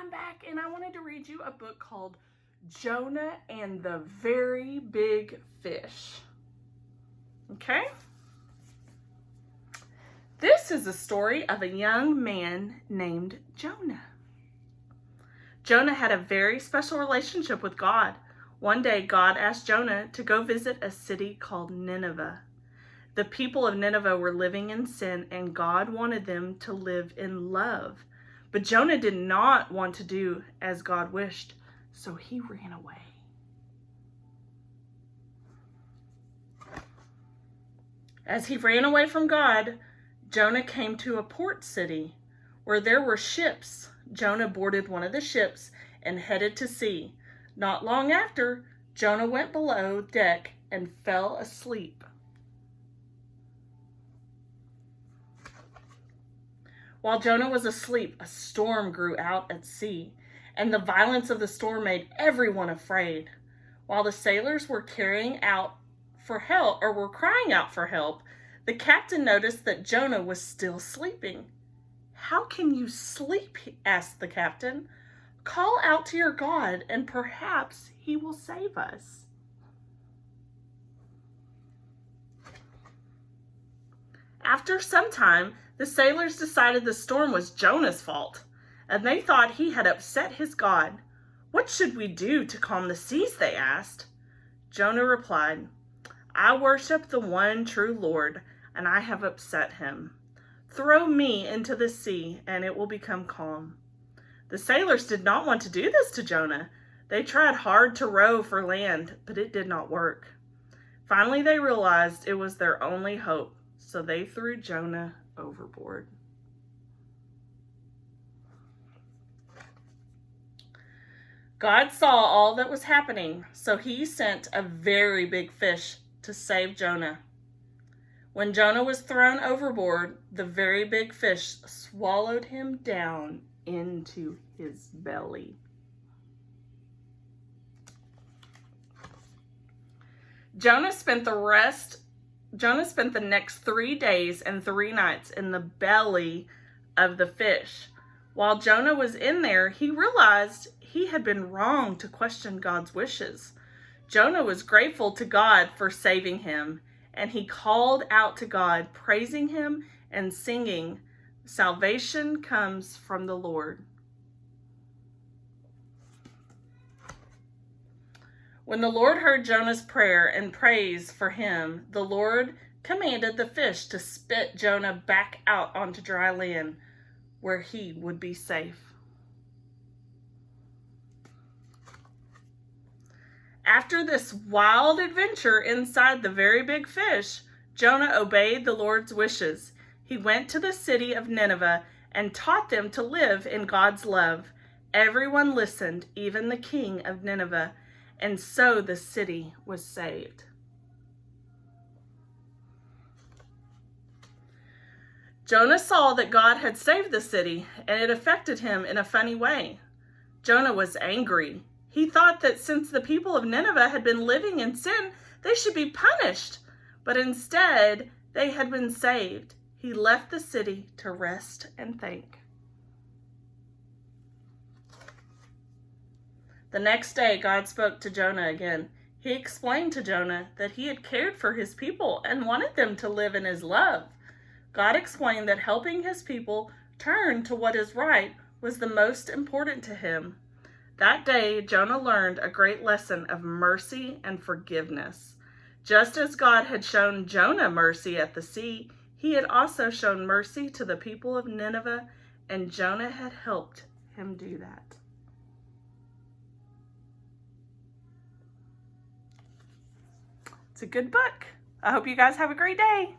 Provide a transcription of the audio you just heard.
I'm back and I wanted to read you a book called Jonah and the Very Big Fish. Okay? This is a story of a young man named Jonah. Jonah had a very special relationship with God. One day, God asked Jonah to go visit a city called Nineveh. The people of Nineveh were living in sin, and God wanted them to live in love. But Jonah did not want to do as God wished, so he ran away. As he ran away from God, Jonah came to a port city where there were ships. Jonah boarded one of the ships and headed to sea. Not long after, Jonah went below deck and fell asleep. While Jonah was asleep, a storm grew out at sea, and the violence of the storm made everyone afraid. While the sailors were crying out for help, the captain noticed that Jonah was still sleeping. "How can you sleep?" asked the captain. "Call out to your God, and perhaps he will save us." After some time, the sailors decided the storm was Jonah's fault, and they thought he had upset his God. "What should we do to calm the seas?" they asked. Jonah replied, "I worship the one true Lord, and I have upset him. Throw me into the sea, and it will become calm." The sailors did not want to do this to Jonah. They tried hard to row for land, but it did not work. Finally, they realized it was their only hope, so they threw Jonah overboard. God saw all that was happening, so he sent a very big fish to save Jonah. When Jonah was thrown overboard, the very big fish swallowed him down into his belly. Jonah spent the next 3 days and 3 nights in the belly of the fish. While Jonah was in there, he realized he had been wrong to question God's wishes. Jonah was grateful to God for saving him, and he called out to God, praising him and singing, "Salvation comes from the Lord." When the Lord heard Jonah's prayer and praise for him, the Lord commanded the fish to spit Jonah back out onto dry land where he would be safe. After this wild adventure inside the very big fish, Jonah obeyed the Lord's wishes. He went to the city of Nineveh and taught them to live in God's love. Everyone listened, even the king of Nineveh, and so the city was saved. Jonah saw that God had saved the city, and it affected him in a funny way. Jonah was angry. He thought that since the people of Nineveh had been living in sin, they should be punished. But instead, they had been saved. He left the city to rest and think. The next day, God spoke to Jonah again. He explained to Jonah that he had cared for his people and wanted them to live in his love. God explained that helping his people turn to what is right was the most important to him. That day, Jonah learned a great lesson of mercy and forgiveness. Just as God had shown Jonah mercy at the sea, he had also shown mercy to the people of Nineveh, and Jonah had helped him do that. It's a good book. I hope you guys have a great day.